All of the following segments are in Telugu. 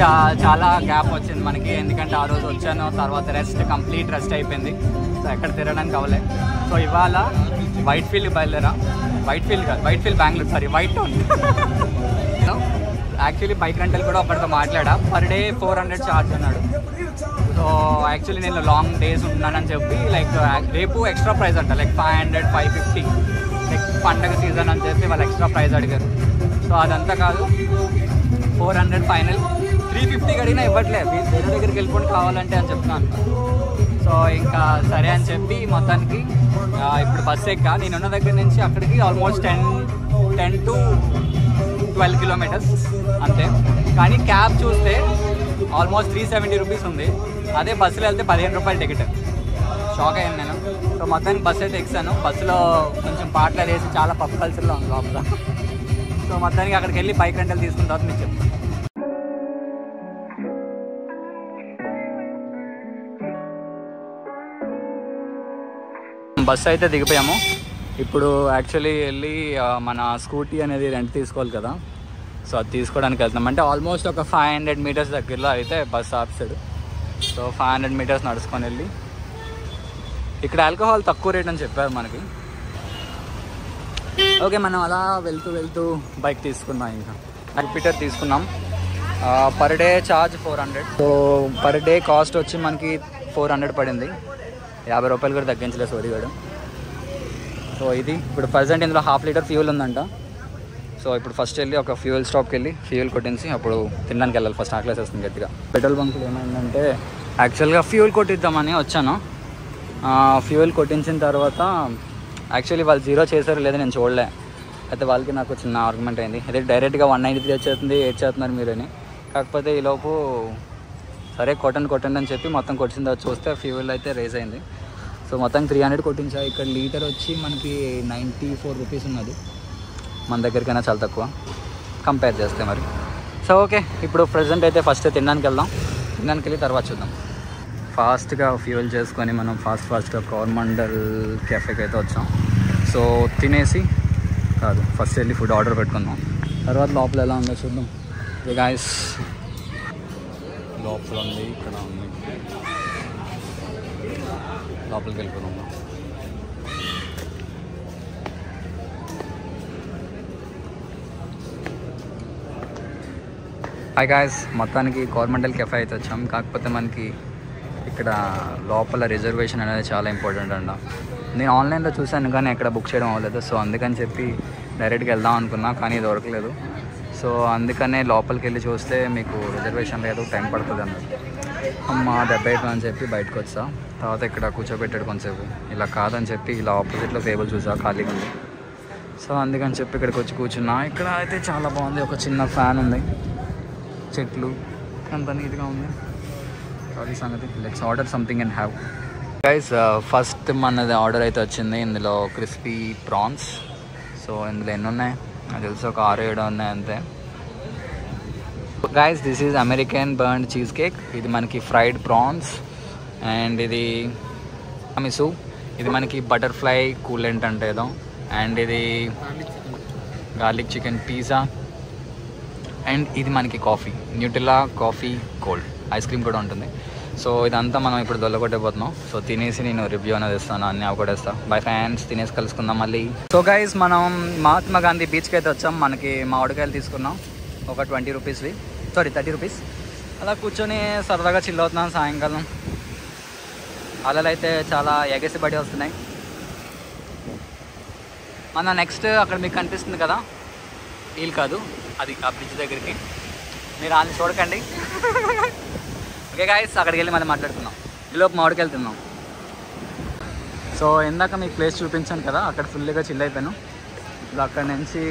చాలా గ్యాప్ వచ్చింది మనకి, ఎందుకంటే ఆ రోజు వచ్చాను, తర్వాత కంప్లీట్ రెస్ట్ అయిపోయింది. సో ఎక్కడ తిరగడానికి అవ్వలే. సో ఇవాళ వైట్ ఫీల్డ్ బయలుదేరా, Whitefield Bengaluru, sorry White Town. Actually bike rental కూడా ఒకరితో మాట్లాడా, పర్ డే 400 ఛార్జ్ అన్నాడు. సో యాక్చువల్లీ నేను లాంగ్ డేస్ ఉంటున్నానని చెప్పి లైక్ రేపు ఎక్స్ట్రా ప్రైస్ అంట, లైక్ 500, 550, లైక్ పండగ సీజన్ అని చెప్పి వాళ్ళు ఎక్స్ట్రా ప్రైస్ అడిగారు. సో అదంతా కాదు, 400 ఫైనల్, 350 అడిగినా ఇవ్వట్లేదు, వేరే దగ్గరికి వెళ్ళిపోయి కావాలంటే అని చెప్తున్నాను. సో ఇంకా సరే అని చెప్పి మొత్తానికి ఇప్పుడు బస్సు ఎక్కా. నేనున్న దగ్గర నుంచి అక్కడికి ఆల్మోస్ట్ 10 to 12 కిలోమీటర్స్ అంతే. కానీ క్యాబ్ చూస్తే ఆల్మోస్ట్ 370 రూపీస్ ఉంది. అదే బస్సులో వెళ్తే 15 రూపాయలు టికెట్. షాక్ అయ్యాను నేను. సో మొత్తానికి బస్సు అయితే ఎక్కాను. బస్సులో కొంచెం పాటలు వేసి చాలా పబ్ కల్చర్లో ఉంది లోపల. సో మొత్తానికి అక్కడికి వెళ్ళి బైక్ రెంటల్ తీసుకున్న తర్వాత మీకు చెప్తాను. బస్సు అయితే దిగిపోయాము. ఇప్పుడు యాక్చువల్లీ వెళ్ళి మన స్కూటీ అనేది రెంట్ తీసుకోవాలి కదా, సో అది తీసుకోవడానికి వెళ్తాం. అంటే ఆల్మోస్ట్ ఒక 500 మీటర్స్ దగ్గరలో అయితే బస్ ఆపుతాడు. సో 500 మీటర్స్ నడుచుకొని వెళ్ళి, ఇక్కడ ఆల్కహాల్ తక్కువ రేట్ అని చెప్పారు మనకి. ఓకే, మనం అలా వెళ్తూ బైక్ తీసుకున్నాం. ఇంకా రిపీటర్ తీసుకున్నాం. Per day charge 400. So per day cost వచ్చి మనకి 400 పడింది. 50 రూపాయలు కూడా తగ్గించలేదు సోరిగాడు. సో ఇది ఇప్పుడు ప్రజెంట్ ఇందులో 1/2 లీటర్ ఫ్యూల్ ఉందంట. సో ఇప్పుడు ఫస్ట్ వెళ్ళి ఒక ఫ్యూయల్ స్టాప్కి వెళ్ళి ఫ్యూయల్ కొట్టించి అప్పుడు తినడానికి వెళ్ళాలి. ఫస్ట్ ఆకలేసి వస్తుంది గట్టిగా. పెట్రోల్ బంకులు ఏమైందంటే యాక్చువల్గా ఫ్యూయల్ కొట్టిద్దామని వచ్చాను. ఫ్యూయల్ కొట్టించిన తర్వాత యాక్చువల్లీ వాళ్ళు 0 చేశారు లేదా నేను చూడలే. అయితే వాళ్ళకి నాకు చిన్న ఆర్గ్యుమెంట్ అయింది. అదే డైరెక్ట్గా 193 వచ్చేస్తుంది, 8 చేస్తున్నారు మీరని. కాకపోతే ఈలోపు సరే కొట్టండి అని చెప్పి మొత్తం కొట్టిన తర్వాత చూస్తే ఫ్యూయల్ అయితే రేజ్ అయింది. సో మొత్తం 300 కొట్టించా. ఇక్కడ లీటర్ వచ్చి మనకి 94 రూపీస్ ఉన్నది. మన దగ్గరికైనా చాలా తక్కువ కంపేర్ చేస్తే మరి. సో ఓకే, ఇప్పుడు ప్రజెంట్ అయితే ఫస్ట్ తినడానికి వెళ్దాం. తినడానికి వెళ్ళి తర్వాత చూద్దాం. ఫాస్ట్గా ఫ్యూయల్ చేసుకొని మనం ఫాస్ట్గా కోరమండల్ కెఫేకి అయితే వచ్చాం. సో తినేసి కాదు, ఫస్ట్ వెళ్ళి ఫుడ్ ఆర్డర్ పెట్టుకుందాం. తర్వాత లోపల ఎలా ఉందో చూద్దాం. గాయస్ లోపల ఉంది, ఇక్కడ ఉంది, లోపలికి వెళ్ళిపోదాం. హాయ్ గాయస్, మొత్తానికి కోరమండల్ కెఫే అయితే వచ్చాం. కాకపోతే మనకి ఇక్కడ లోపల రిజర్వేషన్ అనేది చాలా ఇంపార్టెంట్ అంట. నేను ఆన్లైన్లో చూశాను కానీ ఎక్కడ బుక్ చేయడం అవ్వలేదు. సో అందుకని చెప్పి డైరెక్ట్గా వెళ్దాం అనుకున్నా, కానీ దొరకలేదు. సో అందుకనే లోపలికి వెళ్ళి చూస్తే మీకు రిజర్వేషన్ లేదు, టైం పడుతుంది అన్నది. అమ్మ దెబ్బ అయిపోయి అని చెప్పి బయటకు వచ్చా. తర్వాత ఇక్కడ కూర్చోబెట్టాడు కొంచెంసేపు. ఇలా కాదని చెప్పి ఇలా ఆపోజిట్లో టేబుల్ చూసా, ఖాళీగా ఉంది. సో అందుకని చెప్పి ఇక్కడికి వచ్చి కూర్చున్నా. ఇక్కడ అయితే చాలా బాగుంది, ఒక చిన్న ఫ్యాన్ ఉంది, చెట్లు, అంత నీట్గా ఉంది. అది సంగతి. Let's order something and have. Guys first మనది ఆర్డర్ అయితే వచ్చింది. ఇందులో క్రిస్పీ ప్రాన్స్. సో ఇందులో ఎన్ని ఉన్నాయి నాకు తెలిసి ఒక 6-7 ఉన్నాయి అంతే. Guys this is American burned cheese cake. ఇది మనకి ఫ్రైడ్ ప్రాన్స్. అండ్ ఇది మిసు, ఇది మనకి బటర్ఫ్లై కూలెంట్ అంటే ఏదో. అండ్ ఇది గార్లిక్ చికెన్ పిజ్జా. అండ్ ఇది మనకి coffee, Nutella coffee cold. Ice cream కూడా ఉంటుంది. సో ఇదంతా మనం ఇప్పుడు దొల్లగొట్టేపోతున్నాం. సో తినేసి నేను రివ్యూ అనేది ఇస్తాను, అన్నీ అవకొడేస్తాను. బై ఫ్రెండ్స్, తినేసి కలుసుకుందాం మళ్ళీ. సో గైస్ మనం మహాత్మా గాంధీ బీచ్కి అయితే వచ్చాం. మనకి మామిడికాయలు తీసుకున్నాం ఒక 20 రూపీస్వి, సారీ 30 రూపీస్. అలా కూర్చొని సరదాగా చిల్ అవుతున్నాం. సాయంకాలం అలలు అయితే చాలా ఎగసి పడి వస్తున్నాయి. మన నెక్స్ట్ అక్కడ మీకు కనిపిస్తుంది కదా, వీలు కాదు అది, ఆ బ్రిడ్జ్ దగ్గరికి మీరు వాళ్ళని చూడకండి. ఓకే గాయస్, అక్కడికి వెళ్ళి మళ్ళీ మాట్లాడుకుందాం. ఈలోపు మామిడికి వెళ్తున్నాం. సో ఇందాక మీకు ప్లేస్ చూపించాను కదా, అక్కడ ఫుల్గా చిల్ అయిపోయాను. ఇప్పుడు అక్కడ నుంచి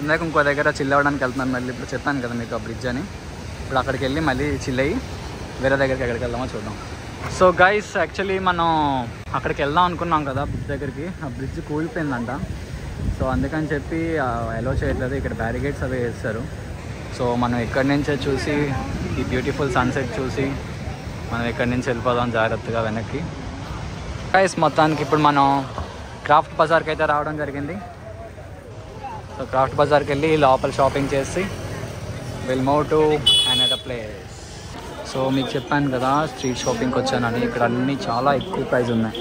ఇందాక ఇంకో దగ్గర చిల్ అవ్వడానికి వెళ్తున్నాను మళ్ళీ. ఇప్పుడు చెప్పాను కదా మీకు ఆ బ్రిడ్జ్ అని. ఇప్పుడు అక్కడికి వెళ్ళి మళ్ళీ చిల్ అయ్యి వేరే దగ్గరికి ఎక్కడికి వెళ్దామో చూద్దాం. సో గైస్ యాక్చువల్లీ మనం అక్కడికి వెళ్దాం అనుకున్నాం కదా బ్రిడ్జ్ దగ్గరికి. ఆ బ్రిడ్జ్ కూలిపోయిందంట. సో అందుకని చెప్పి అలో చేయట్లేదు. ఇక్కడ బ్యారిగేడ్స్ అవి వేస్తారు. సో మనం ఇక్కడి నుంచే చూసి ఈ బ్యూటిఫుల్ సన్సెట్ చూసి మనం ఇక్కడి నుంచి వెళ్ళిపోదాం జాగ్రత్తగా వెనక్కి. గైస్ మొత్తానికి ఇప్పుడు మనం క్రాఫ్ట్ బజార్కి అయితే రావడం జరిగింది. సో క్రాఫ్ట్ బజార్కి వెళ్ళి లోపల షాపింగ్ చేసి will move to another place. So మీకు చెప్పాను కదా స్ట్రీట్ షాపింగ్కి వచ్చానని. ఇక్కడ అన్నీ చాలా ఎక్కువ ప్రైస్ ఉన్నాయి.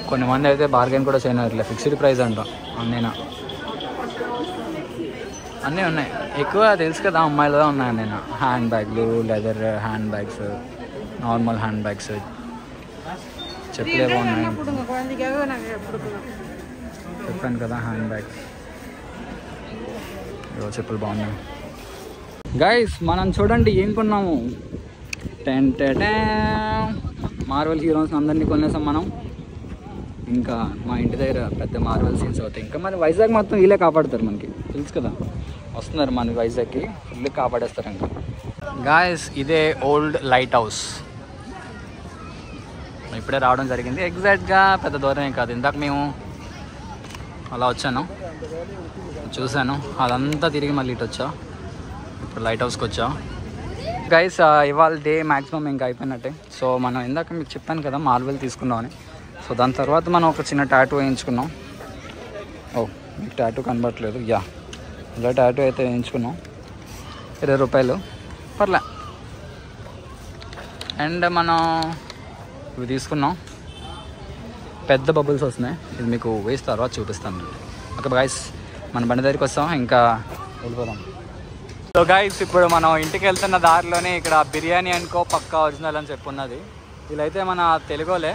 కొంతమంది అయితే బార్గెన్ కూడా చేయలేరు, ఇట్లా ఫిక్స్డ్ ప్రైస్ అంట. అన్నీ ఉన్నాయి. ఎక్కువ తెలుసు కదా అమ్మాయిలో ఉన్నాయి. నేను హ్యాండ్ బ్యాగ్లు, leather handbags, normal handbags, చెప్పులే బాగున్నాయి. చెప్పాను కదా హ్యాండ్ బ్యాగ్స్, చెప్పులు బాగున్నాయి. గైస్ మనం చూడండి ఏం కొన్నాము. మార్వెల్ హీరోస్ అందరినీ కొనేసాం మనం. ఇంకా మా ఇంటి దగ్గర పెద్ద మార్వెల్ సీన్స్ అవుతాయి. ఇంకా మరి వైజాగ్ మొత్తం వీళ్ళే కాపాడుతారు, మనకి తెలుసు కదా. వస్తున్నారు మన వైజాగ్కి, ఫుల్ కాపాడేస్తారు. ఇంకా గాయస్ ఇదే ఓల్డ్ లైట్ హౌస్. ఇప్పుడే రావడం జరిగింది. ఎగ్జాక్ట్గా పెద్ద దూరం ఏం కాదు. ఇందాక మేము అలా వచ్చాను, చూశాను, అదంతా తిరిగి మళ్ళీ ఇటు వచ్చా. ఇప్పుడు లైట్ హౌస్కి వచ్చా. గైస్ ఇవాళ డే మ్యాక్సిమం ఇంకా అయిపోయినట్టే. సో మనం ఇందాక మీకు చెప్పాను కదా మార్వెల్ తీసుకున్నామని. సో దాని తర్వాత మనం ఒక చిన్న టాటూ వేయించుకున్నాం. ఓ మీకు టాటూ కనబడట్లేదు. యా ఇలా టాటూ అయితే వేయించుకున్నాం. 20 రూపాయలు పర్లే. అండ్ మనం ఇవి తీసుకున్నాం. పెద్ద బబుల్స్ వస్తున్నాయి. ఇది మీకు వేసి తర్వాత చూపిస్తాను. ఓకే గైస్ మన బండి దగ్గరికి వస్తాం, ఇంకా వెళ్ళిపోదాం. సో గైస్ ఇప్పుడు మనం ఇంటికి వెళ్తున్న దారిలోనే ఇక్కడ బిర్యానీ అనుకో పక్కా ఒరిజినల్ అని చెప్పున్నది. వీళ్ళైతే మన తెలుగులే.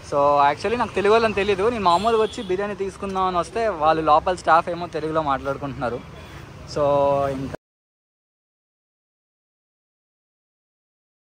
సో యాక్చువల్లీ నాకు తెలుగు వాళ్ళని తెలీదు. నేను మామూలుగా వచ్చి బిర్యానీ తీసుకుందాం అని వస్తే వాళ్ళు లోపల స్టాఫ్ ఏమో తెలుగులో మాట్లాడుకుంటున్నారు. సో ఇంకా